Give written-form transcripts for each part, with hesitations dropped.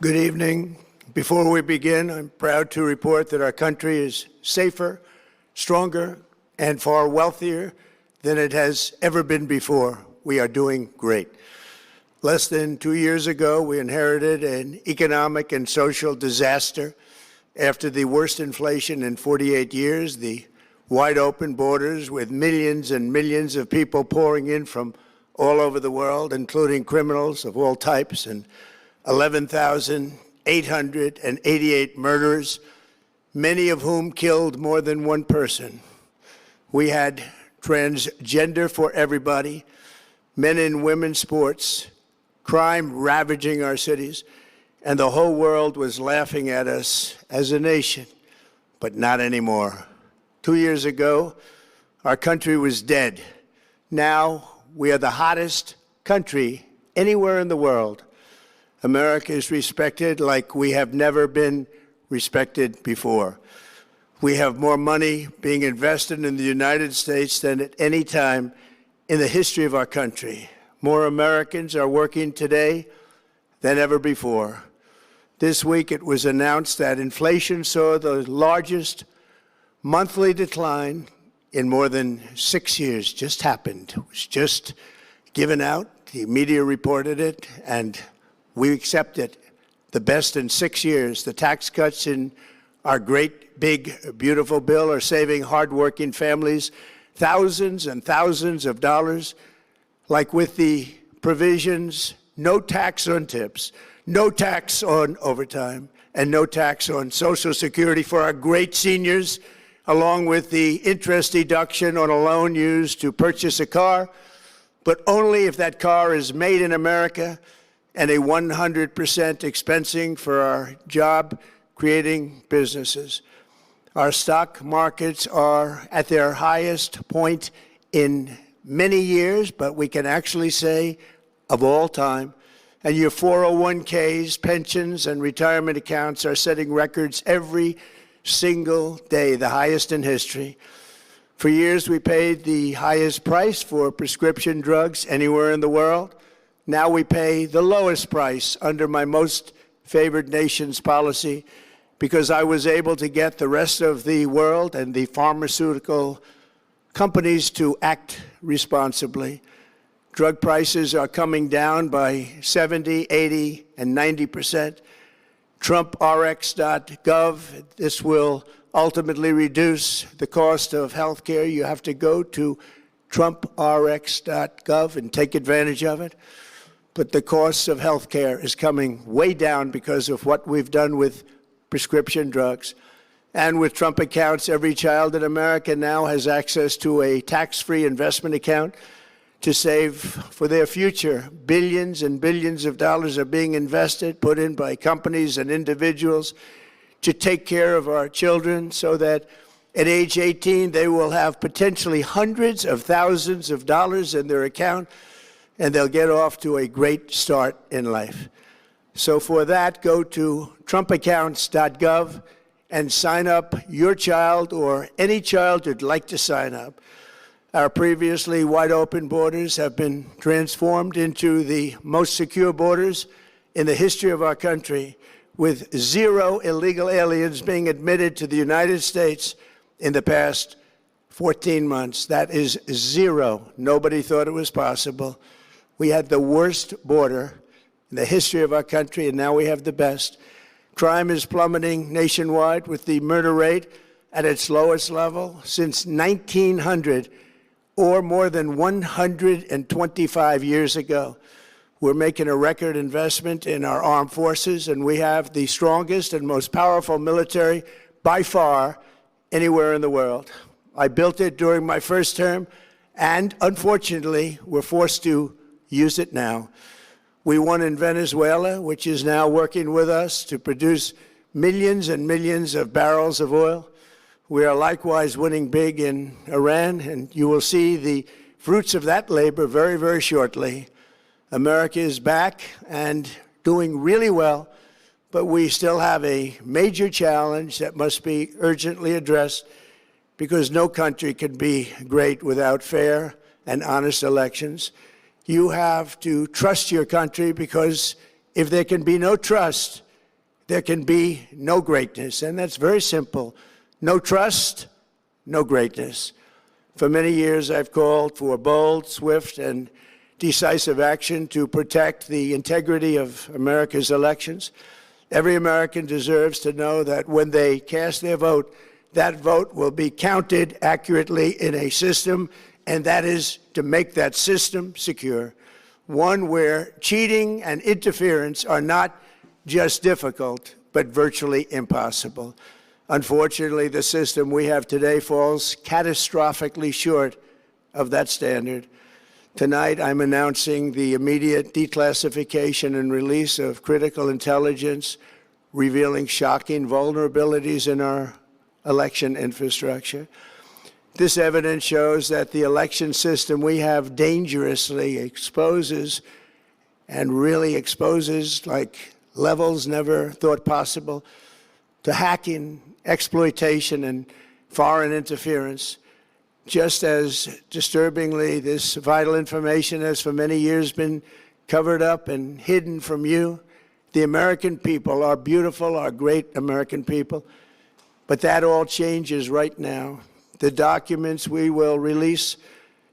Good evening. Before we begin, I'm proud to report that our country is safer, stronger, and far wealthier than it has ever been before. We are doing great. Less than 2 years ago, we inherited an economic and social disaster. After the worst inflation in 48 years, the wide open borders with millions and millions of people pouring in from all over the world, including criminals of all types, and 11,888 murderers, many of whom killed more than one person. We had transgender for everybody, men and women sports, crime ravaging our cities, and the whole world was laughing at us as a nation, but not anymore. 2 years ago, our country was dead. Now, we are the hottest country anywhere in the world. America is respected like we have never been respected before. We have more money being invested in the United States than at any time in the history of our country. More Americans are working today than ever before. This week it was announced that inflation saw the largest monthly decline in more than 6 years. Just happened. It was just given out. The media reported it, and we accept it. The best in 6 years. The tax cuts in our great, big, beautiful bill are saving hardworking families thousands and thousands of dollars, like with the provisions, no tax on tips, no tax on overtime, and no tax on Social Security for our great seniors, along with the interest deduction on a loan used to purchase a car, but only if that car is made in America, and a 100% expensing for our job-creating businesses. Our stock markets are at their highest point in many years, but we can actually say of all time. And your 401ks, pensions, and retirement accounts are setting records every single day, the highest in history. For years, we paid the highest price for prescription drugs anywhere in the world. Now we pay the lowest price under my most favored nation's policy because I was able to get the rest of the world and the pharmaceutical companies to act responsibly. Drug prices are coming down by 70, 80, and 90%. TrumpRx.gov, this will ultimately reduce the cost of health care. You have to go to TrumpRx.gov and take advantage of it. But the cost of health care is coming way down because of what we've done with prescription drugs. And with Trump accounts, every child in America now has access to a tax-free investment account to save for their future. Billions and billions of dollars are being invested, put in by companies and individuals to take care of our children so that at age 18, they will have potentially hundreds of thousands of dollars in their account, and they'll get off to a great start in life. So for that, go to TrumpAccounts.gov and sign up your child or any child who'd like to sign up. Our previously wide open borders have been transformed into the most secure borders in the history of our country, with 0 illegal aliens being admitted to the United States in the past 14 months. That is 0. Nobody thought it was possible. We had the worst border in the history of our country, and now we have the best. Crime is plummeting nationwide, with the murder rate at its lowest level since 1900, or more than 125 years ago. We're making a record investment in our armed forces, and we have the strongest and most powerful military by far anywhere in the world. I built it during my first term, and unfortunately, we're forced to use it now. We won in Venezuela, which is now working with us to produce millions and millions of barrels of oil. We are likewise winning big in Iran, and you will see the fruits of that labor very, very shortly. America is back and doing really well, but we still have a major challenge that must be urgently addressed, because no country can be great without fair and honest elections. You have to trust your country, because if there can be no trust, there can be no greatness. And that's very simple. No trust, no greatness. For many years, I've called for bold, swift, and decisive action to protect the integrity of America's elections. Every American deserves to know that when they cast their vote, that vote will be counted accurately in a system, and that is to make that system secure, one where cheating and interference are not just difficult, but virtually impossible. Unfortunately, the system we have today falls catastrophically short of that standard. Tonight, I'm announcing the immediate declassification and release of critical intelligence revealing shocking vulnerabilities in our election infrastructure. This evidence shows that the election system we have dangerously exposes and really exposes like levels never thought possible to hacking, exploitation, and foreign interference. Just as disturbingly, this vital information has for many years been covered up and hidden from you, the American people, our beautiful, our great American people. But that all changes right now. The documents we will release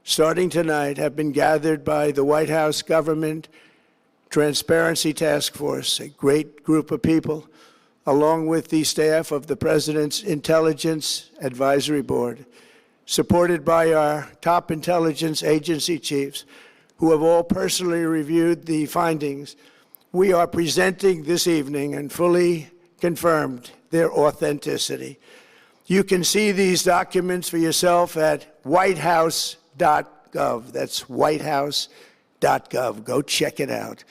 starting tonight have been gathered by the White House Government Transparency Task Force, a great group of people, along with the staff of the President's Intelligence Advisory Board, supported by our top intelligence agency chiefs, who have all personally reviewed the findings. We are presenting this evening and fully confirmed their authenticity. You can see these documents for yourself at whitehouse.gov. That's whitehouse.gov. Go check it out.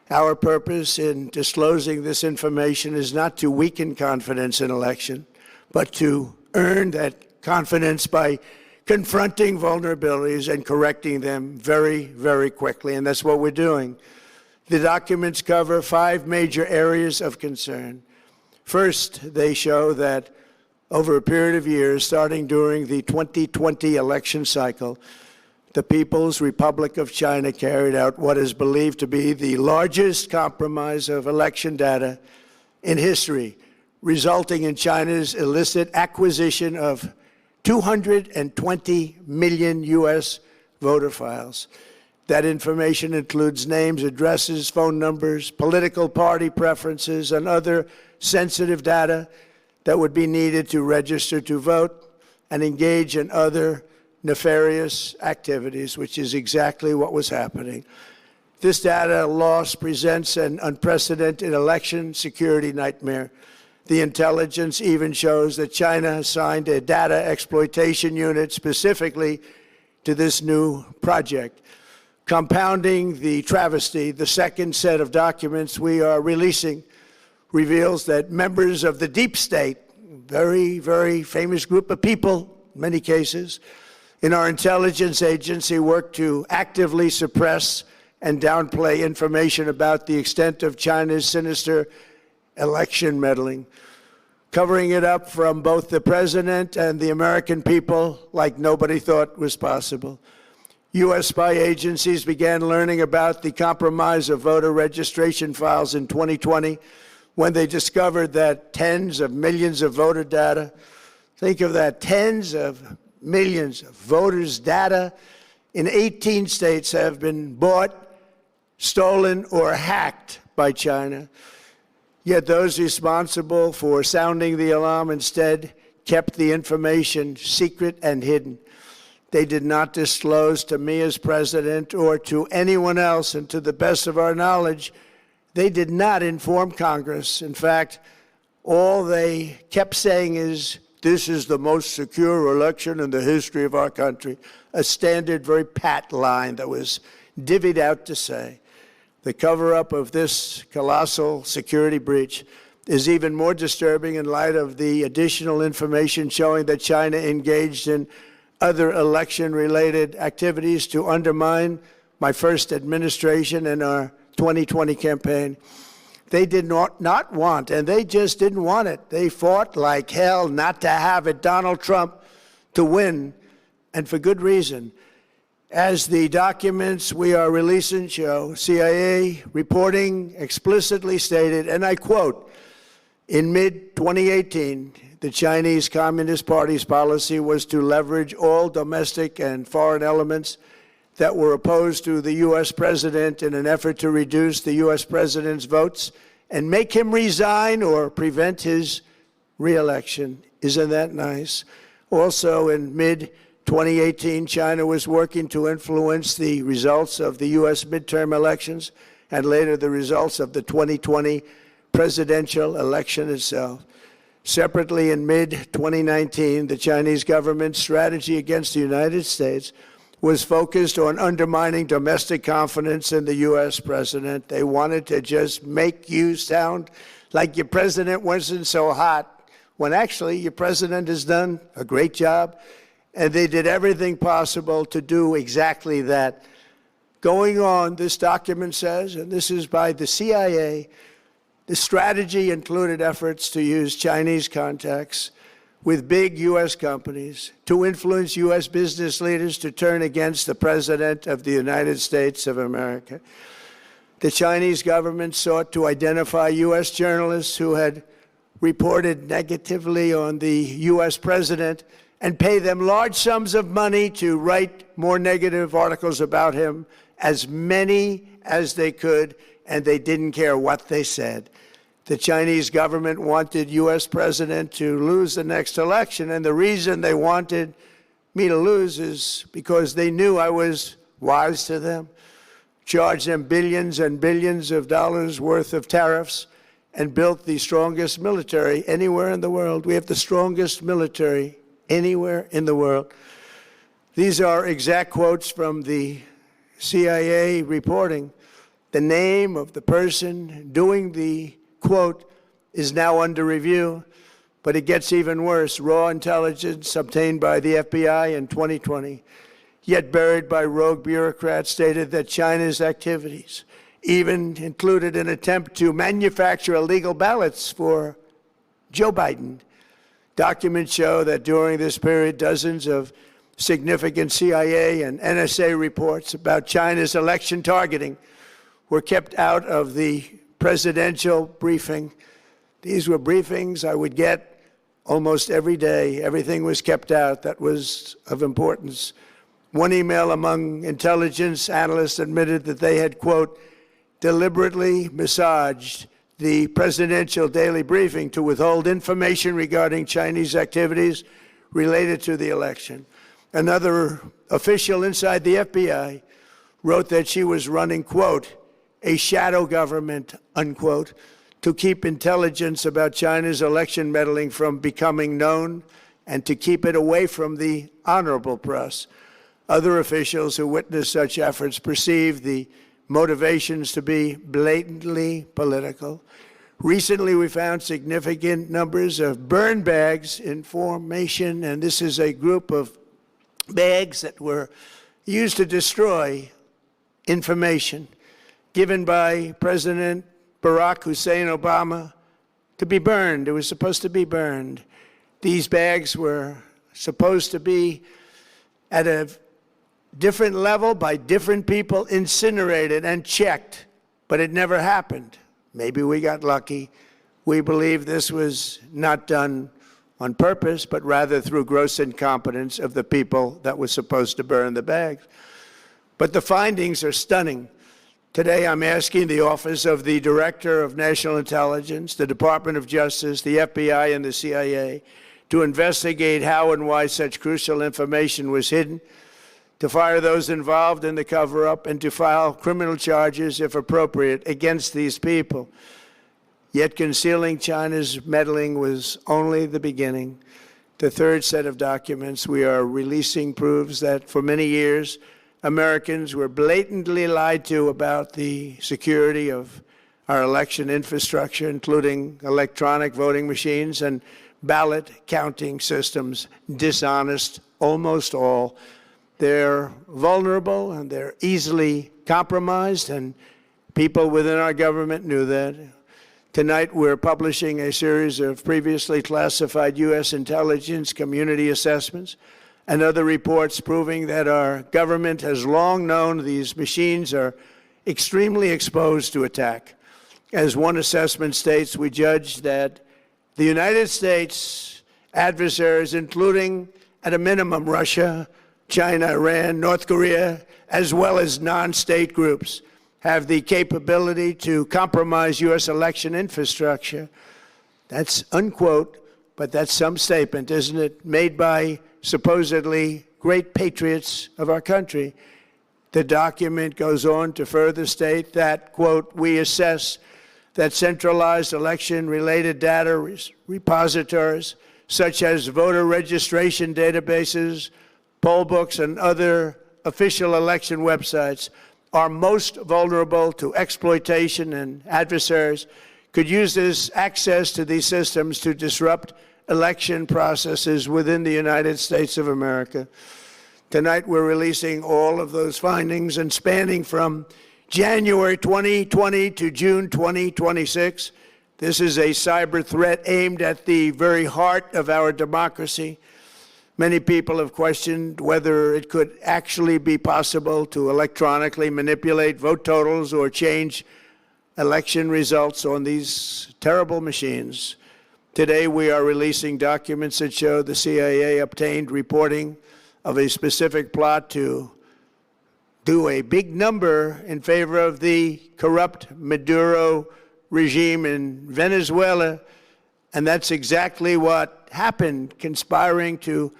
Our purpose in disclosing this information is not to weaken confidence in election, but to earn that confidence by confronting vulnerabilities and correcting them very, very quickly. And that's what we're doing. The documents cover 5 major areas of concern. First, they show that over a period of years, starting during the 2020 election cycle, the People's Republic of China carried out what is believed to be the largest compromise of election data in history, resulting in China's illicit acquisition of 220 million U.S. voter files. That information includes names, addresses, phone numbers, political party preferences, and other sensitive data that would be needed to register to vote and engage in other nefarious activities, which is exactly what was happening. This data loss presents an unprecedented election security nightmare. The intelligence even shows that China assigned a data exploitation unit specifically to this new project. Compounding the travesty, the second set of documents we are releasing reveals that members of the deep state, very, very famous group of people, in many cases, in our intelligence agency work to actively suppress and downplay information about the extent of China's sinister election meddling, covering it up from both the president and the American people like nobody thought was possible. U.S. spy agencies began learning about the compromise of voter registration files in 2020 when they discovered that tens of millions of voter data, think of that, tens of millions of voters' data in 18 states have been bought, stolen, or hacked by China. Yet those responsible for sounding the alarm instead kept the information secret and hidden. They did not disclose to me as president or to anyone else, and to the best of our knowledge, they did not inform Congress. In fact, all they kept saying is, this is the most secure election in the history of our country, a standard, very pat line that was divvied out to say. The cover-up of this colossal security breach is even more disturbing in light of the additional information showing that China engaged in other election-related activities to undermine my first administration and our 2020 campaign. They did not want, and they just didn't want it. They fought like hell not to have it, Donald Trump, to win, and for good reason. As the documents we are releasing show, CIA reporting explicitly stated, and I quote, In mid-2018, the Chinese Communist Party's policy was to leverage all domestic and foreign elements that were opposed to the U.S. president in an effort to reduce the U.S. president's votes and make him resign or prevent his re-election. Isn't that nice? Also, in mid-2018, China was working to influence the results of the U.S. midterm elections and later the results of the 2020 presidential election itself. Separately, in mid-2019, the Chinese government's strategy against the United States was focused on undermining domestic confidence in the U.S. president. They wanted to just make you sound like your president wasn't so hot, when actually your president has done a great job, and they did everything possible to do exactly that. Going on, this document says, and this is by the CIA, the strategy included efforts to use Chinese contacts with big U.S. companies to influence U.S. business leaders to turn against the President of the United States of America. The Chinese government sought to identify U.S. journalists who had reported negatively on the U.S. president and pay them large sums of money to write more negative articles about him, as many as they could, and they didn't care what they said. The Chinese government wanted U.S. president to lose the next election, and the reason they wanted me to lose is because they knew I was wise to them, charged them billions and billions of dollars worth of tariffs, and built the strongest military anywhere in the world. We have the strongest military anywhere in the world. These are exact quotes from the CIA reporting. The name of the person doing the quote is now under review, but it gets even worse. Raw intelligence obtained by the FBI in 2020, yet buried by rogue bureaucrats, stated that China's activities even included an attempt to manufacture illegal ballots for Joe Biden. Documents show that during this period, dozens of significant CIA and NSA reports about China's election targeting were kept out of the presidential briefing. These were briefings I would get almost every day. Everything was kept out that was of importance. One email among intelligence analysts admitted that they had, quote, deliberately massaged the presidential daily briefing to withhold information regarding Chinese activities related to the election. Another official inside the FBI wrote that she was running, quote, a shadow government, unquote, to keep intelligence about China's election meddling from becoming known and to keep it away from the honorable press. Other officials who witnessed such efforts perceived the motivations to be blatantly political. Recently, we found significant numbers of burn bags in formation, and this is a group of bags that were used to destroy information given by President Barack Hussein Obama to be burned. It was supposed to be burned. These bags were supposed to be at a different level by different people, incinerated and checked, but it never happened. Maybe we got lucky. We believe this was not done on purpose, but rather through gross incompetence of the people that were supposed to burn the bags. But the findings are stunning. Today, I'm asking the Office of the Director of National Intelligence, the Department of Justice, the FBI, and the CIA to investigate how and why such crucial information was hidden, to fire those involved in the cover-up, and to file criminal charges, if appropriate, against these people. Yet concealing China's meddling was only the beginning. The third set of documents we are releasing proves that for many years, Americans were blatantly lied to about the security of our election infrastructure, including electronic voting machines and ballot counting systems. Dishonest, almost all. They're vulnerable and they're easily compromised, and people within our government knew that. Tonight, we're publishing a series of previously classified U.S. intelligence community assessments and other reports proving that our government has long known these machines are extremely exposed to attack. As one assessment states, we judge that The United States adversaries, including at a minimum Russia, China, Iran, North Korea, as well as non-state groups, have the capability to compromise U.S. election infrastructure. That's unquote, but that's some statement, isn't it, made by supposedly great patriots of our country. The document goes on to further state that, quote, we assess that centralized election-related data repositories, such as voter registration databases, poll books, and other official election websites, are most vulnerable to exploitation, and adversaries could use this access to these systems to disrupt election processes within the United States of America. Tonight, we're releasing all of those findings, and spanning from January 2020 to June 2026. This is a cyber threat aimed at the very heart of our democracy. Many people have questioned whether it could actually be possible to electronically manipulate vote totals or change election results on these terrible machines. Today, we are releasing documents that show the CIA obtained reporting of a specific plot to do a big number in favor of the corrupt Maduro regime in Venezuela. And that's exactly what happened, conspiring to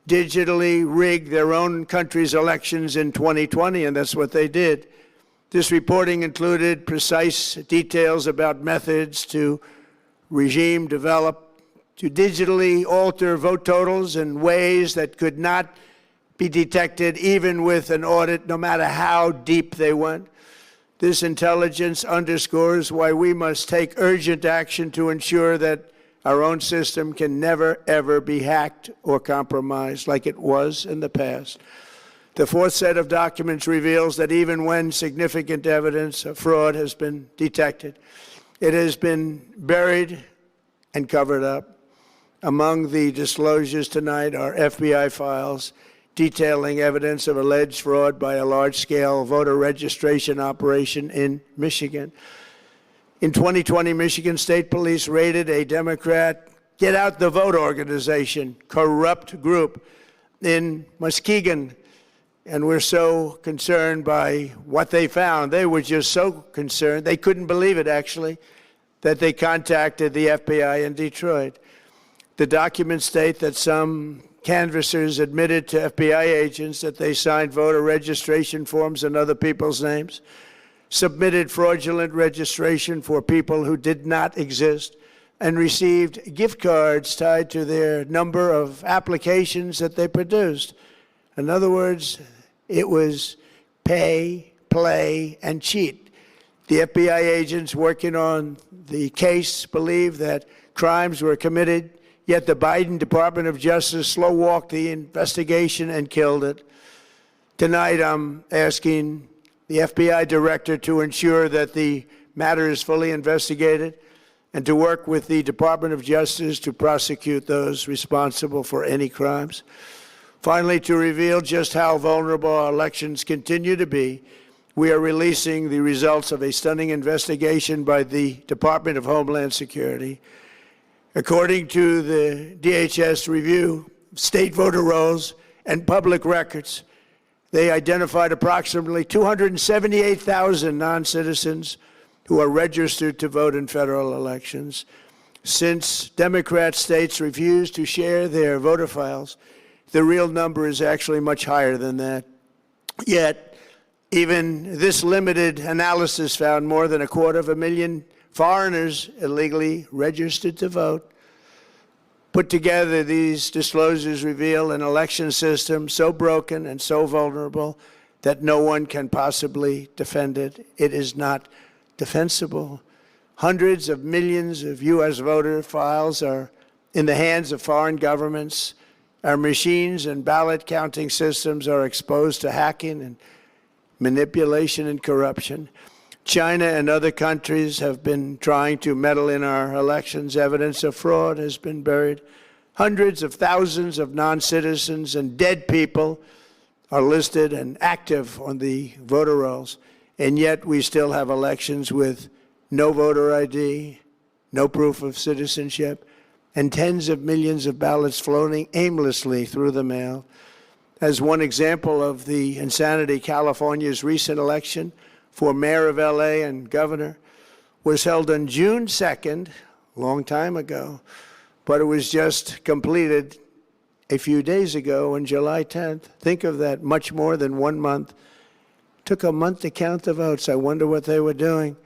digitally rig their own country's elections in 2020, and that's what they did. This reporting included precise details about methods to regime develop to digitally alter vote totals in ways that could not be detected even with an audit, no matter how deep they went. This intelligence underscores why we must take urgent action to ensure that our own system can never, ever be hacked or compromised like it was in the past. The fourth set of documents reveals that even when significant evidence of fraud has been detected, it has been buried and covered up. Among the disclosures tonight are FBI files detailing evidence of alleged fraud by a large-scale voter registration operation in Michigan. In 2020, Michigan State Police raided a Democrat Get Out the Vote organization, corrupt group in Muskegon. And we're so concerned by what they found. They were just so concerned, they couldn't believe it, actually, that they contacted the FBI in Detroit. The documents state that some canvassers admitted to FBI agents that they signed voter registration forms in other people's names, submitted fraudulent registration for people who did not exist, and received gift cards tied to their number of applications that they produced. In other words, it was pay, play, and cheat. The FBI agents working on the case believe that crimes were committed, yet the Biden Department of Justice slow-walked the investigation and killed it. Tonight, I'm asking the FBI director to ensure that the matter is fully investigated and to work with the Department of Justice to prosecute those responsible for any crimes. Finally, to reveal just how vulnerable our elections continue to be, we are releasing the results of a stunning investigation by the Department of Homeland Security. According to the DHS review of state voter rolls and public records, they identified approximately 278,000 non-citizens who are registered to vote in federal elections. Since Democrat states refuse to share their voter files, the real number is actually much higher than that. Yet, even this limited analysis found more than 250,000 foreigners illegally registered to vote. Put together, these disclosures reveal an election system so broken and so vulnerable that no one can possibly defend it. It is not defensible. Hundreds of millions of U.S. voter files are in the hands of foreign governments. Our machines and ballot counting systems are exposed to hacking and manipulation and corruption. China and other countries have been trying to meddle in our elections. Evidence of fraud has been buried. Hundreds of thousands of non-citizens and dead people are listed and active on the voter rolls. And yet we still have elections with no voter ID, no proof of citizenship, and tens of millions of ballots floating aimlessly through the mail. As one example of the insanity, California's recent election for mayor of LA and governor was held on June 2nd, a long time ago, but it was just completed a few days ago on July 10th. Think of that, much more than 1 month. Took a month to count the votes. I wonder what they were doing.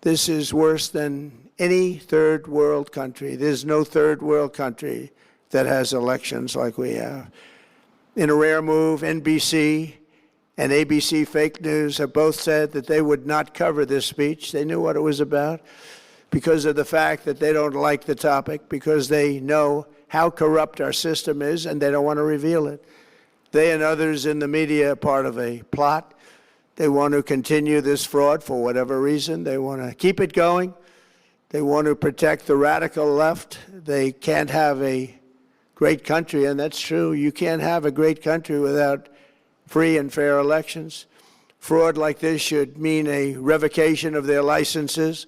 This is worse than any third world country. There's no third world country that has elections like we have. In a rare move, NBC and ABC Fake News have both said that they would not cover this speech. They knew what it was about because of the fact that they don't like the topic, because they know how corrupt our system is and they don't want to reveal it. They and others in the media are part of a plot. They want to continue this fraud for whatever reason. They want to keep it going. They want to protect the radical left. They can't have a great country, and that's true. You can't have a great country without free and fair elections. Fraud like this should mean a revocation of their licenses.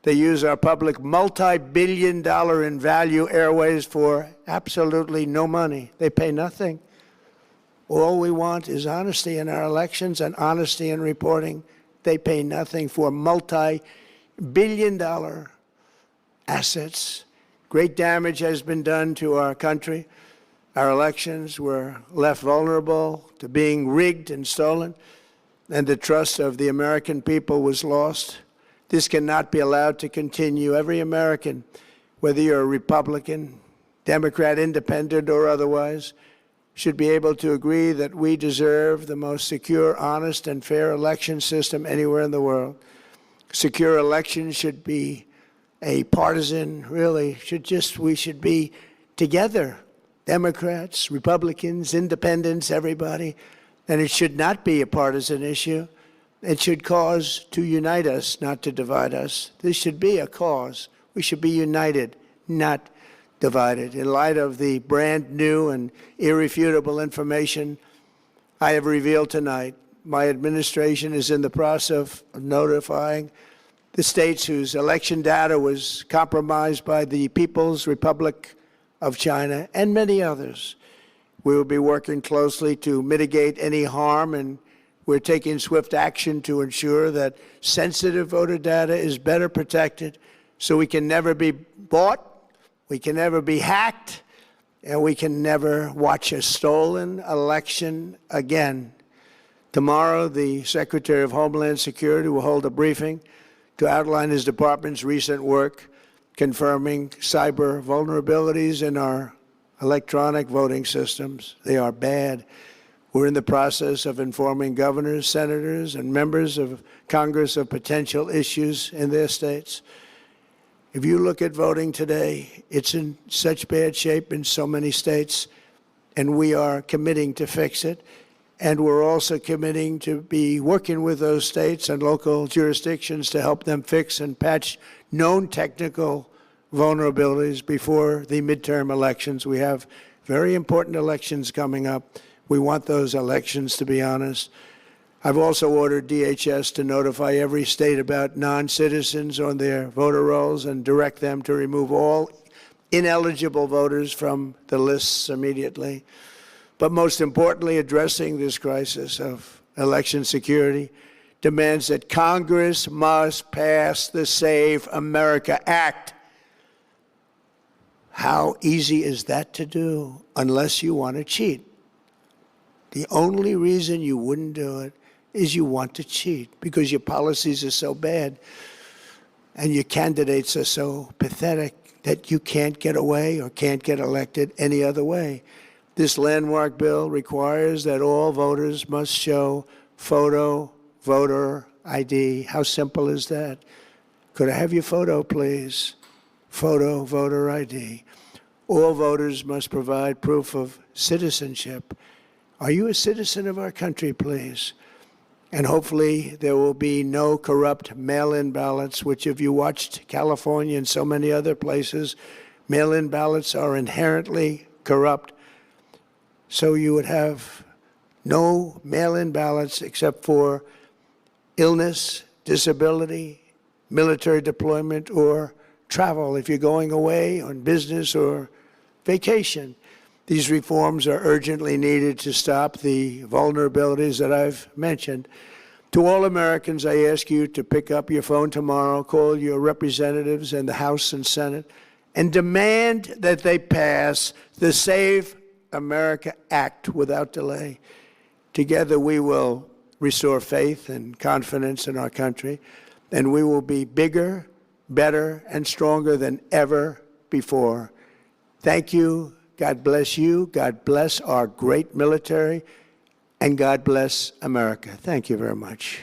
They use our public multi-billion-dollar in value airways for absolutely no money. They pay nothing. All we want is honesty in our elections and honesty in reporting. They pay nothing for multi-billion-dollar assets. Great damage has been done to our country. Our elections were left vulnerable to being rigged and stolen, and the trust of the American people was lost. This cannot be allowed to continue. Every American, whether you're a Republican, Democrat, Independent, or otherwise, should be able to agree that we deserve the most secure, honest, and fair election system anywhere in the world. Secure elections should be a partisan, really, we should be together, Democrats, Republicans, Independents, everybody, and it should not be a partisan issue. It should cause to unite us, not to divide us. This should be a cause. We should be united, not divided. In light of the brand new and irrefutable information I have revealed tonight, my administration is in the process of notifying the states whose election data was compromised by the People's Republic of China and many others. We will be working closely to mitigate any harm, and we're taking swift action to ensure that sensitive voter data is better protected so we can never be bought, we can never be hacked, and we can never watch a stolen election again. Tomorrow, the Secretary of Homeland Security will hold a briefing to outline his department's recent work confirming cyber vulnerabilities in our electronic voting systems. They are bad. We're in the process of informing governors, senators, and members of Congress of potential issues in their states. If you look at voting today, it's in such bad shape in so many states, and we are committing to fix it. And we're also committing to be working with those states and local jurisdictions to help them fix and patch known technical vulnerabilities before the midterm elections. We have very important elections coming up. We want those elections to be honest. I've also ordered DHS to notify every state about non-citizens on their voter rolls and direct them to remove all ineligible voters from the lists immediately. But most importantly, addressing this crisis of election security demands that Congress must pass the Save America Act. How easy is that to do unless you want to cheat? The only reason you wouldn't do it is you want to cheat because your policies are so bad and your candidates are so pathetic that you can't get away or can't get elected any other way. This landmark bill requires that all voters must show photo voter ID. How simple is that? Could I have your photo, please? Photo voter ID. All voters must provide proof of citizenship. Are you a citizen of our country, please? And hopefully there will be no corrupt mail-in ballots, which if you watched California and so many other places, mail-in ballots are inherently corrupt. So you would have no mail-in ballots except for illness, disability, military deployment, or travel if you're going away on business or vacation. These reforms are urgently needed to stop the vulnerabilities that I've mentioned. To all Americans, I ask you to pick up your phone tomorrow, call your representatives in the House and Senate, and demand that they pass the Save America Act without delay. Together, we will restore faith and confidence in our country, and we will be bigger, better, and stronger than ever before. Thank you. God bless you. God bless our great military. And God bless America. Thank you very much.